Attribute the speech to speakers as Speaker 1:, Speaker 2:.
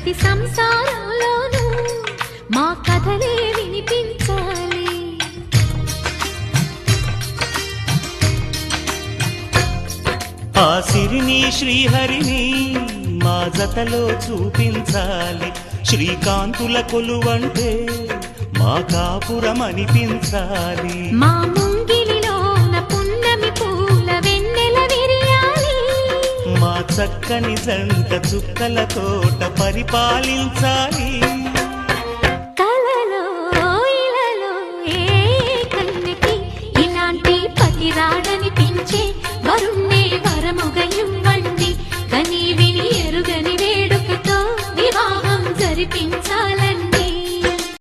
Speaker 1: ప్రతి సంసారంలోనూ మా కథలే వినిపించాలి.
Speaker 2: ఆ సిరిని శ్రీహరిని మా జతలో చూపించాలి. శ్రీకాంతుల కొలువంటే మా కాపురం అనిపించాలి.
Speaker 1: మా ముంగిలిలోన పున్నమి పూల వెన్నెల విరియాలి.
Speaker 2: మా చక్కని జంట చుక్కల తోట పరిపాలించాలి.
Speaker 1: కలలో ఇలలో ఏ కన్యకి ఇలాంటి పతి రాడనిపించే వరుణ్ణే వరముగా ఇవ్వండి. కని విని ఎరుగని వేడుకతో వివాహం జరిపించాలండి.